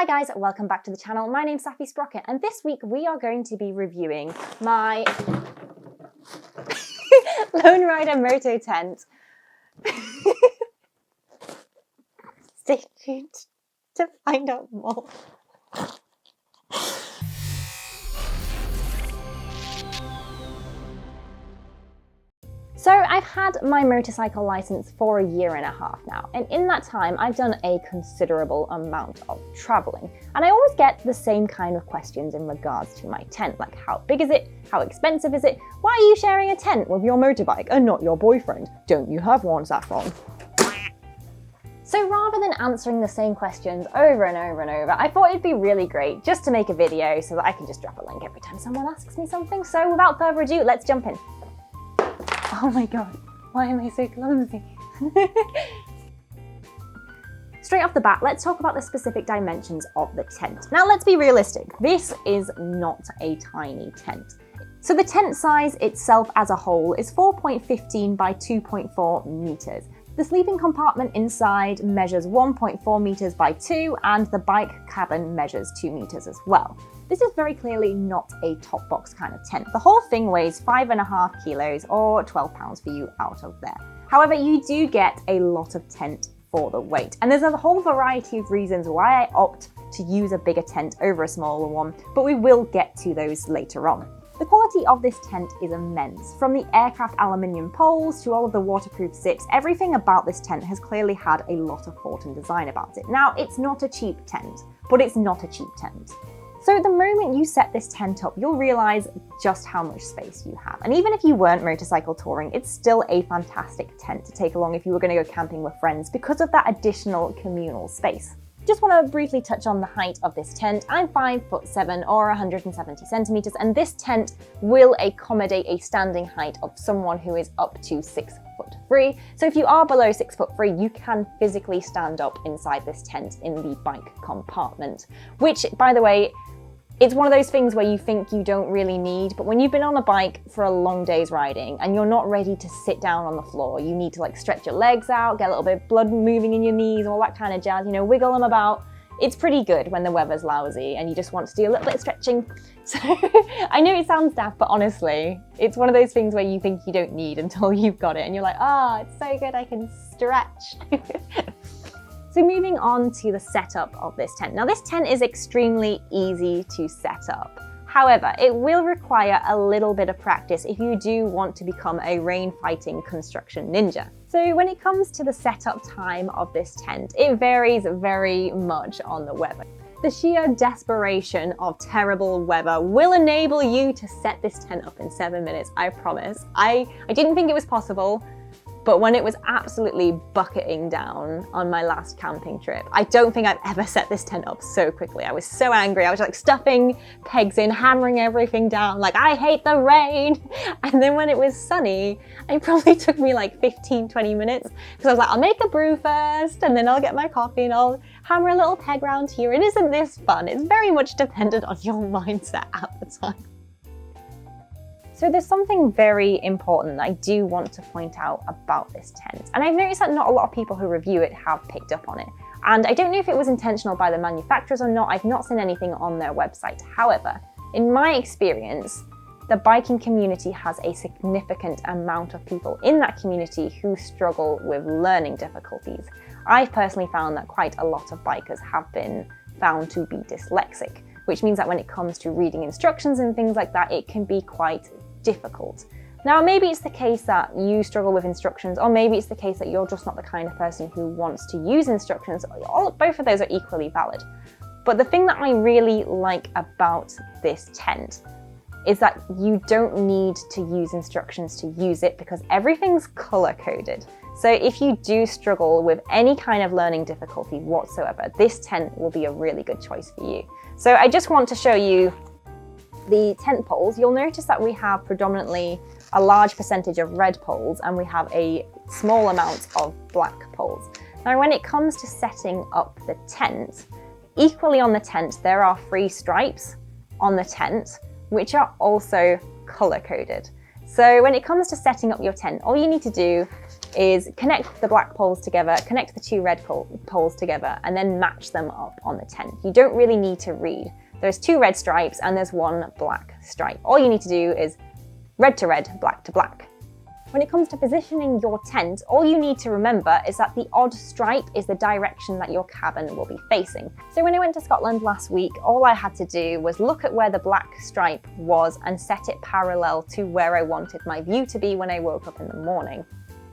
Hi guys, welcome back to the channel. My name's Saffy Sprocket, and this week we are going to be reviewing my LoneRider MotoTent. Stay tuned to find out more. So I've had my motorcycle license for a year and a half now, and in that time I've done a considerable amount of traveling, and I always get the same kind of questions in regards to my tent, like how big is it, how expensive is it, why are you sharing a tent with your motorbike and not your boyfriend, don't you have one, Saffron? So rather than answering the same questions over and over and over, I thought it'd be really great just to make a video so that I can just drop a link every time someone asks me something. So without further ado, let's jump in. Oh my god, why am I so clumsy? Straight off the bat, let's talk about the specific dimensions of the tent. Now let's be realistic, this is not a tiny tent. So the tent size itself as a whole is 4.15 by 2.4 meters. The sleeping compartment inside measures 1.4 meters by 2, and the bike cabin measures 2 meters as well. This is very clearly not a top box kind of tent. The whole thing weighs 5.5 kilos or 12 pounds for you out of there. However, you do get a lot of tent for the weight. And there's a whole variety of reasons why I opt to use a bigger tent over a smaller one, but we will get to those later on. The quality of this tent is immense. From the aircraft aluminium poles to all of the waterproof zips, everything about this tent has clearly had a lot of thought and design about it. Now, it's not a cheap tent, but it's not a cheap tent. So the moment you set this tent up, you'll realize just how much space you have. And even if you weren't motorcycle touring, it's still a fantastic tent to take along if you were going to go camping with friends because of that additional communal space. Just want to briefly touch on the height of this tent. I'm 5'7" or 170 centimeters, and this tent will accommodate a standing height of someone who is up to 6'3". So if you are below 6'3", you can physically stand up inside this tent in the bike compartment, which, by the way, it's one of those things where you think you don't really need, but when you've been on a bike for a long day's riding and you're not ready to sit down on the floor, you need to like stretch your legs out, get a little bit of blood moving in your knees, all that kind of jazz, you know, wiggle them about. It's pretty good when the weather's lousy and you just want to do a little bit of stretching. So I know it sounds daft, but honestly, it's one of those things where you think you don't need until you've got it and you're like, ah, it's so good, I can stretch. So moving on to the setup of this tent. Now this tent is extremely easy to set up. However, it will require a little bit of practice if you do want to become a rain-fighting construction ninja. So when it comes to the setup time of this tent, it varies very much on the weather. The sheer desperation of terrible weather will enable you to set this tent up in 7 minutes, I promise. I didn't think it was possible. But when it was absolutely bucketing down on my last camping trip, I don't think I've ever set this tent up so quickly. I was so angry. I was like stuffing pegs in, hammering everything down, like, I hate the rain. And then when it was sunny, it probably took me like 15-20 minutes because I was like, I'll make a brew first and then I'll get my coffee and I'll hammer a little peg round here. And isn't this fun? It's very much dependent on your mindset at the time. So there's something very important that I do want to point out about this tent. And I've noticed that not a lot of people who review it have picked up on it. And I don't know if it was intentional by the manufacturers or not. I've not seen anything on their website. However, in my experience, the biking community has a significant amount of people in that community who struggle with learning difficulties. I've personally found that quite a lot of bikers have been found to be dyslexic, which means that when it comes to reading instructions and things like that, it can be quite difficult. Now, maybe it's the case that you struggle with instructions, or maybe it's the case that you're just not the kind of person who wants to use instructions. Both of those are equally valid. But the thing that I really like about this tent is that you don't need to use instructions to use it because everything's color-coded. So if you do struggle with any kind of learning difficulty whatsoever, this tent will be a really good choice for you. So I just want to show you the tent poles. You'll notice that we have predominantly a large percentage of red poles and we have a small amount of black poles. Now, when it comes to setting up the tent, equally on the tent, there are 3 stripes on the tent, which are also color-coded. So when it comes to setting up your tent, all you need to do is connect the black poles together, connect the two red poles together, and then match them up on the tent. You don't really need to read. There's two red stripes and there's one black stripe. All you need to do is red to red, black to black. When it comes to positioning your tent, all you need to remember is that the odd stripe is the direction that your cabin will be facing. So when I went to Scotland last week, all I had to do was look at where the black stripe was and set it parallel to where I wanted my view to be when I woke up in the morning.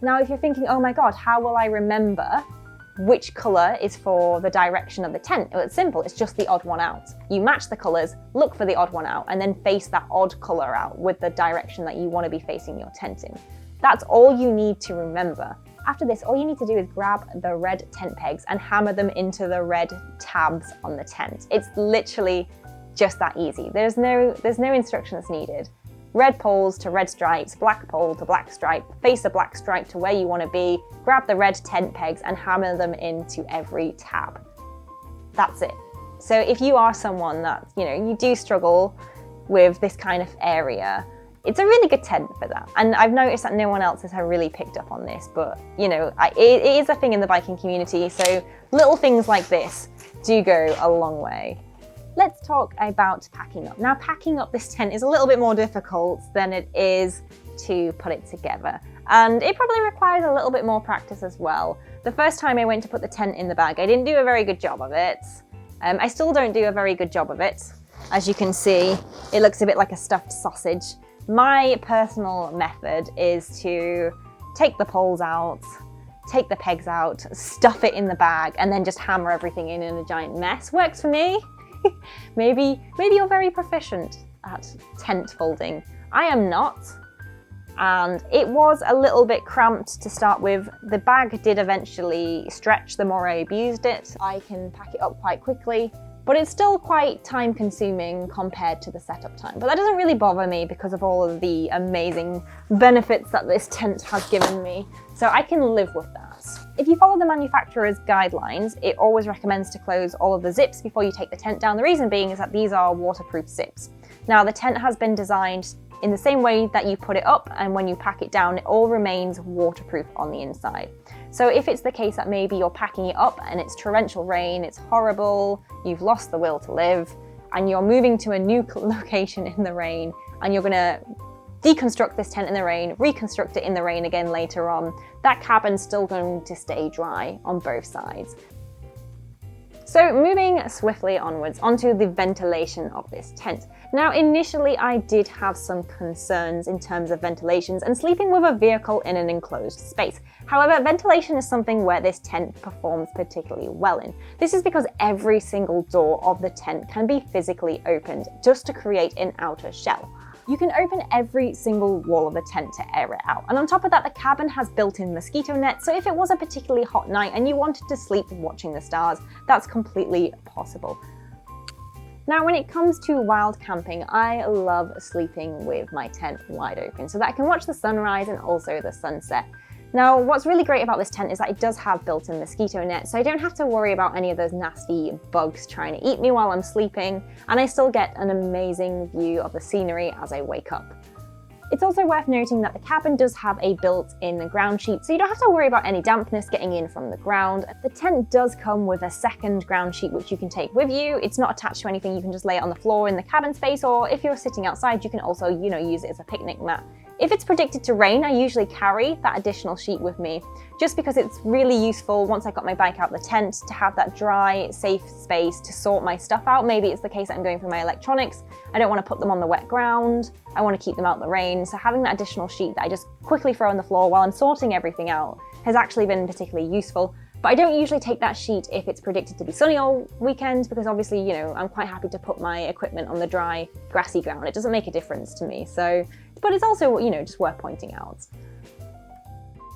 Now, if you're thinking, oh my God, how will I remember which colour is for the direction of the tent? Well, it's simple, it's just the odd one out. You match the colours, look for the odd one out, and then face that odd colour out with the direction that you want to be facing your tent in. That's all you need to remember. After this, all you need to do is grab the red tent pegs and hammer them into the red tabs on the tent. It's literally just that easy. There's no instructions needed. Red poles to red stripes, black pole to black stripe, face the black stripe to where you want to be, grab the red tent pegs and hammer them into every tab. That's it. So if you are someone that, you do struggle with this kind of area, it's a really good tent for that. And I've noticed that no one else has really picked up on this, but it is a thing in the biking community. So little things like this do go a long way. Let's talk about packing up. Now, packing up this tent is a little bit more difficult than it is to put it together. And it probably requires a little bit more practice as well. The first time I went to put the tent in the bag, I didn't do a very good job of it. I still don't do a very good job of it. As you can see, it looks a bit like a stuffed sausage. My personal method is to take the poles out, take the pegs out, stuff it in the bag, and then just hammer everything in a giant mess. Works for me. Maybe you're very proficient at tent folding. I am not. And it was a little bit cramped to start with. The bag did eventually stretch the more I abused it. I can pack it up quite quickly, but it's still quite time consuming compared to the setup time. But that doesn't really bother me because of all of the amazing benefits that this tent has given me. So I can live with that. If you follow the manufacturer's guidelines, it always recommends to close all of the zips before you take the tent down. The reason being is that these are waterproof zips. Now, the tent has been designed in the same way that you put it up, and when you pack it down, it all remains waterproof on the inside. So if it's the case that maybe you're packing it up and it's torrential rain, it's horrible, you've lost the will to live, and you're moving to a new location in the rain, and you're gonna deconstruct this tent in the rain, reconstruct it in the rain again later on, that cabin's still going to stay dry on both sides. So moving swiftly onwards onto the ventilation of this tent. Now, initially I did have some concerns in terms of ventilations and sleeping with a vehicle in an enclosed space. However, ventilation is something where this tent performs particularly well in. This is because every single door of the tent can be physically opened just to create an outer shell. You can open every single wall of the tent to air it out. And on top of that, the cabin has built-in mosquito nets, so if it was a particularly hot night and you wanted to sleep watching the stars, that's completely possible. Now, when it comes to wild camping, I love sleeping with my tent wide open so that I can watch the sunrise and also the sunset. Now, what's really great about this tent is that it does have built-in mosquito nets, so I don't have to worry about any of those nasty bugs trying to eat me while I'm sleeping, and I still get an amazing view of the scenery as I wake up. It's also worth noting that the cabin does have a built-in ground sheet, so you don't have to worry about any dampness getting in from the ground. The tent does come with a second ground sheet which you can take with you. It's not attached to anything, you can just lay it on the floor in the cabin space, or if you're sitting outside, you can also, use it as a picnic mat. If it's predicted to rain, I usually carry that additional sheet with me, just because it's really useful once I got my bike out of the tent to have that dry, safe space to sort my stuff out. Maybe it's the case that I'm going through my electronics. I don't want to put them on the wet ground. I want to keep them out in the rain. So having that additional sheet that I just quickly throw on the floor while I'm sorting everything out has actually been particularly useful. But I don't usually take that sheet if it's predicted to be sunny all weekend, because obviously, I'm quite happy to put my equipment on the dry, grassy ground. It doesn't make a difference to me. But it's also, just worth pointing out.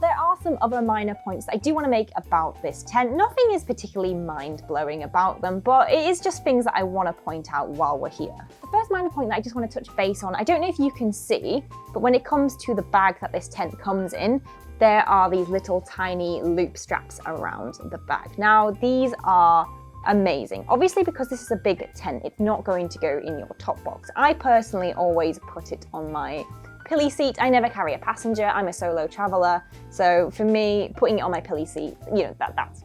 There are some other minor points that I do want to make about this tent. Nothing is particularly mind-blowing about them, but it is just things that I want to point out while we're here. The first minor point that I just want to touch base on, I don't know if you can see, but when it comes to the bag that this tent comes in, there are these little tiny loop straps around the bag. Now, these are amazing. Obviously, because this is a big tent, it's not going to go in your top box. I personally always put it on my Pilly seat, I never carry a passenger, I'm a solo traveler. So for me, putting it on my pilly seat, you know,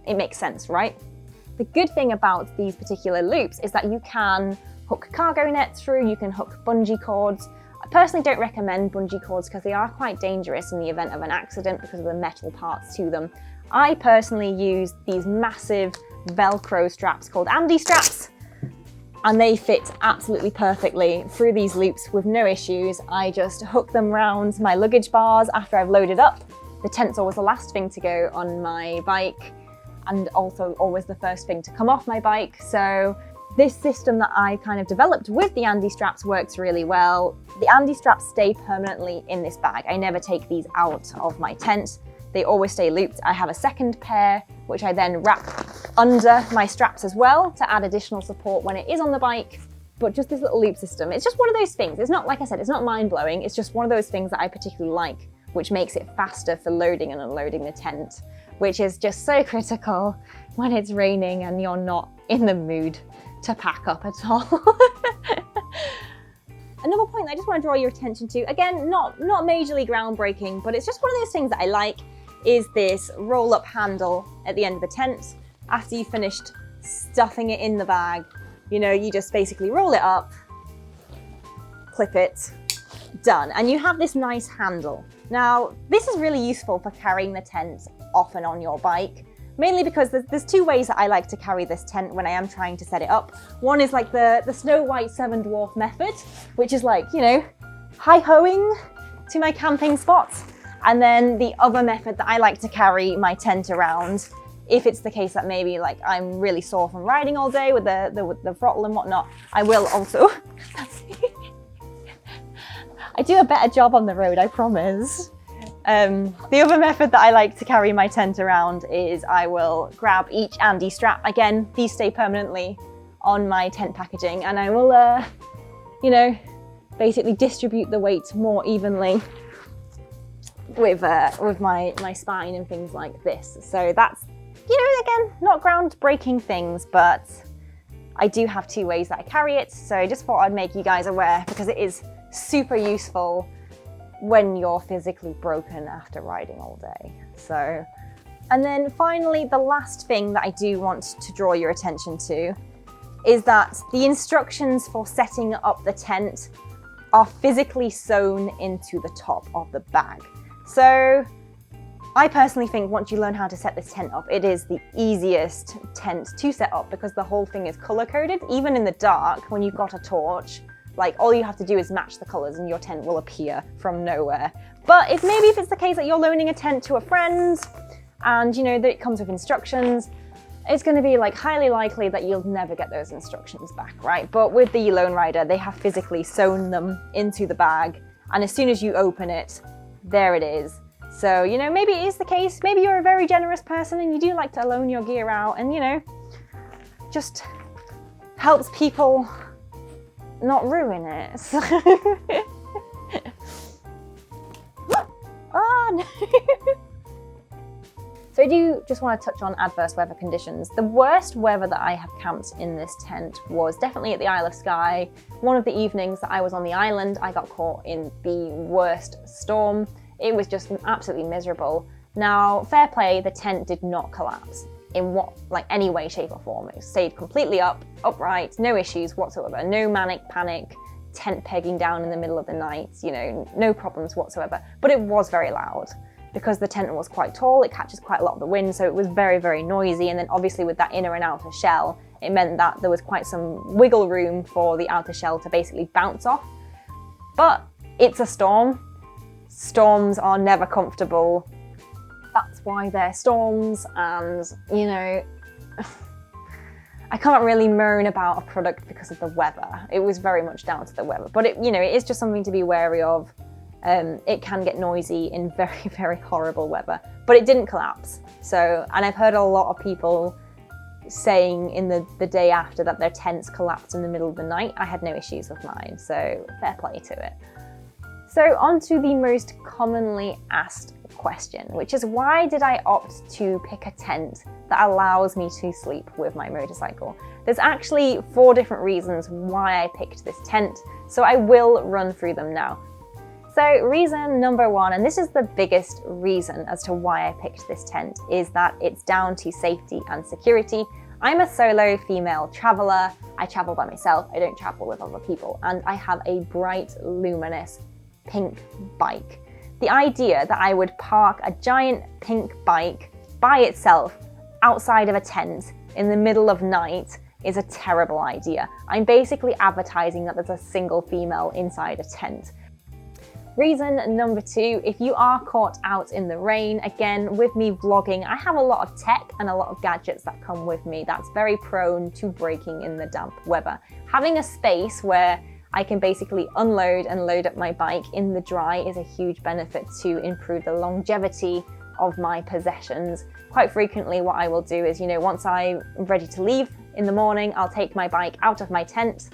it makes sense, right? The good thing about these particular loops is that you can hook cargo nets through, you can hook bungee cords. I personally don't recommend bungee cords because they are quite dangerous in the event of an accident because of the metal parts to them. I personally use these massive Velcro straps called Andy straps, and they fit absolutely perfectly through these loops with no issues. I just hook them around my luggage bars after I've loaded up. The tent's always the last thing to go on my bike and also always the first thing to come off my bike. So this system that I kind of developed with the Andy straps works really well. The Andy straps stay permanently in this bag. I never take these out of my tent. They always stay looped. I have a second pair, which I then wrap under my straps as well to add additional support when it is on the bike. But just this little loop system, it's just one of those things. It's not, like I said, it's not mind-blowing. It's just one of those things that I particularly like, which makes it faster for loading and unloading the tent, which is just so critical when it's raining and you're not in the mood to pack up at all. Another point that I just want to draw your attention to, again, not majorly groundbreaking, but it's just one of those things that I like, is this roll-up handle at the end of the tent. After you've finished stuffing it in the bag, you know, you just basically roll it up, clip it, done. And you have this nice handle. Now, this is really useful for carrying the tent off and on your bike, mainly because there's two ways that I like to carry this tent when I am trying to set it up. One is like the Snow White Seven Dwarf method, which is like, you know, hi-hoing to my camping spots. And then the other method that I like to carry my tent around, if it's the case that maybe like I'm really sore from riding all day with the throttle and whatnot, I will also, I do a better job on the road, I promise. The other method that I like to carry my tent around is I will grab each Andy strap. Again, these stay permanently on my tent packaging, and I will, you know, basically distribute the weight more evenly with my spine and things like this. So that's, you know, again, not groundbreaking things, but I do have two ways that I carry it. So I just thought I'd make you guys aware because it is super useful when you're physically broken after riding all day. So, and then finally, the last thing that I do want to draw your attention to is that the instructions for setting up the tent are physically sewn into the top of the bag. So I personally think once you learn how to set this tent up, it is the easiest tent to set up because the whole thing is color coded. Even in the dark, when you've got a torch, like all you have to do is match the colors and your tent will appear from nowhere. But if it's the case that you're loaning a tent to a friend and you know that it comes with instructions, it's going to be like highly likely that you'll never get those instructions back, right? But with the LoneRider, they have physically sewn them into the bag, and as soon as you open it, there it is. So, you know, maybe it is the case, maybe you're a very generous person and you do like to loan your gear out and, you know, just helps people not ruin it. Oh, no. So I do just want to touch on adverse weather conditions. The worst weather that I have camped in this tent was definitely at the Isle of Skye. One of the evenings that I was on the island, I got caught in the worst storm. It was just absolutely miserable. Now, fair play, the tent did not collapse in any way, shape or form. It stayed completely upright, no issues whatsoever, no manic panic, tent pegging down in the middle of the night, you know, no problems whatsoever. But it was very loud. Because the tent was quite tall, it catches quite a lot of the wind, so it was very, very noisy. And then obviously with that inner and outer shell, it meant that there was quite some wiggle room for the outer shell to basically bounce off. But it's a storm. Storms are never comfortable. That's why they're storms, and you know, I can't really moan about a product because of the weather. It was very much down to the weather, but it is just something to be wary of. It can get noisy in very, very horrible weather, but it didn't collapse. So, and I've heard a lot of people saying in the day after that their tents collapsed in the middle of the night. I had no issues with mine, so fair play to it. So on to the most commonly asked question, which is why did I opt to pick a tent that allows me to sleep with my motorcycle? There's actually 4 different reasons why I picked this tent, so I will run through them now. So reason number one, and this is the biggest reason as to why I picked this tent, is that it's down to safety and security. I'm a solo female traveler. I travel by myself. I don't travel with other people. And I have a bright, luminous pink bike. The idea that I would park a giant pink bike by itself outside of a tent in the middle of night is a terrible idea. I'm basically advertising that there's a single female inside a tent. Reason number two, if you are caught out in the rain, again, with me vlogging, I have a lot of tech and a lot of gadgets that come with me that's very prone to breaking in the damp weather. Having a space where I can basically unload and load up my bike in the dry is a huge benefit to improve the longevity of my possessions. Quite frequently what I will do is, once I'm ready to leave in the morning, I'll take my bike out of my tent,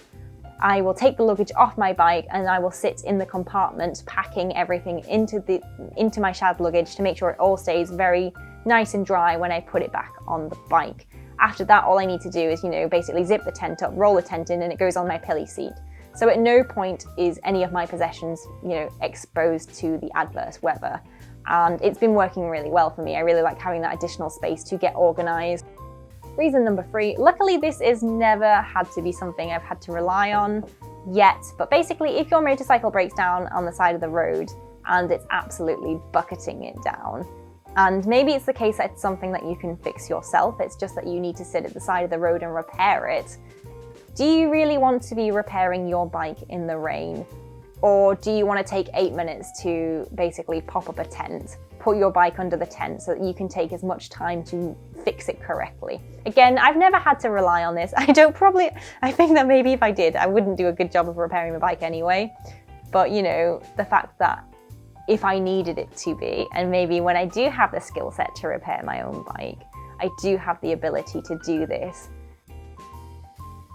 I will take the luggage off my bike, and I will sit in the compartment packing everything into my shared luggage to make sure it all stays very nice and dry when I put it back on the bike. After that, all I need to do is, basically zip the tent up, roll the tent in, and it goes on my pilly seat. So at no point is any of my possessions, exposed to the adverse weather. And it's been working really well for me. I really like having that additional space to get organized. Reason number three, luckily this is never had to be something I've had to rely on yet, but basically if your motorcycle breaks down on the side of the road and it's absolutely bucketing it down, and maybe it's the case that it's something that you can fix yourself, it's just that you need to sit at the side of the road and repair it, do you really want to be repairing your bike in the rain? Or do you want to take 8 minutes to basically pop up a tent, put your bike under the tent so that you can take as much time to fix it correctly? Again, I've never had to rely on this. I think that maybe if I did, I wouldn't do a good job of repairing my bike anyway. But the fact that if I needed it to be, and maybe when I do have the skill set to repair my own bike, I do have the ability to do this.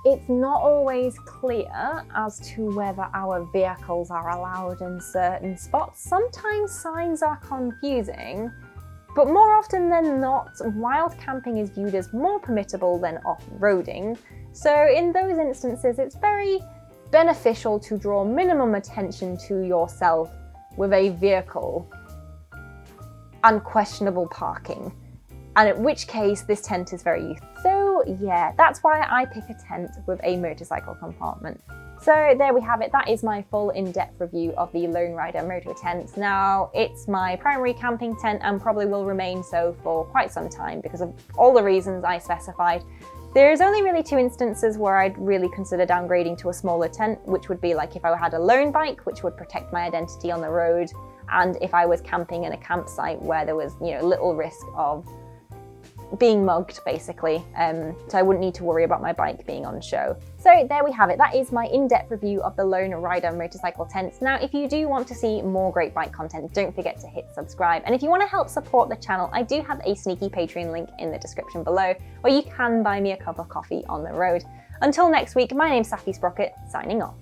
It's not always clear as to whether our vehicles are allowed in certain spots. Sometimes signs are confusing, but more often than not, wild camping is viewed as more permissible than off-roading. So in those instances, it's very beneficial to draw minimum attention to yourself with a vehicle and questionable parking. And in which case, this tent is very useful. So yeah, that's why I pick a tent with a motorcycle compartment. So there we have it. That is my full in-depth review of the LoneRider MotoTent. Now, it's my primary camping tent and probably will remain so for quite some time because of all the reasons I specified. There's only really 2 instances where I'd really consider downgrading to a smaller tent, which would be like if I had a lone bike, which would protect my identity on the road, and if I was camping in a campsite where there was, little risk of being mugged, basically, so I wouldn't need to worry about my bike being on show. So there we have it. That is my in-depth review of the LoneRider motorcycle tents. Now, if you do want to see more great bike content, don't forget to hit subscribe. And if you want to help support the channel, I do have a sneaky Patreon link in the description below, where you can buy me a cup of coffee on the road. Until next week, my name's Saffy Sprocket, signing off.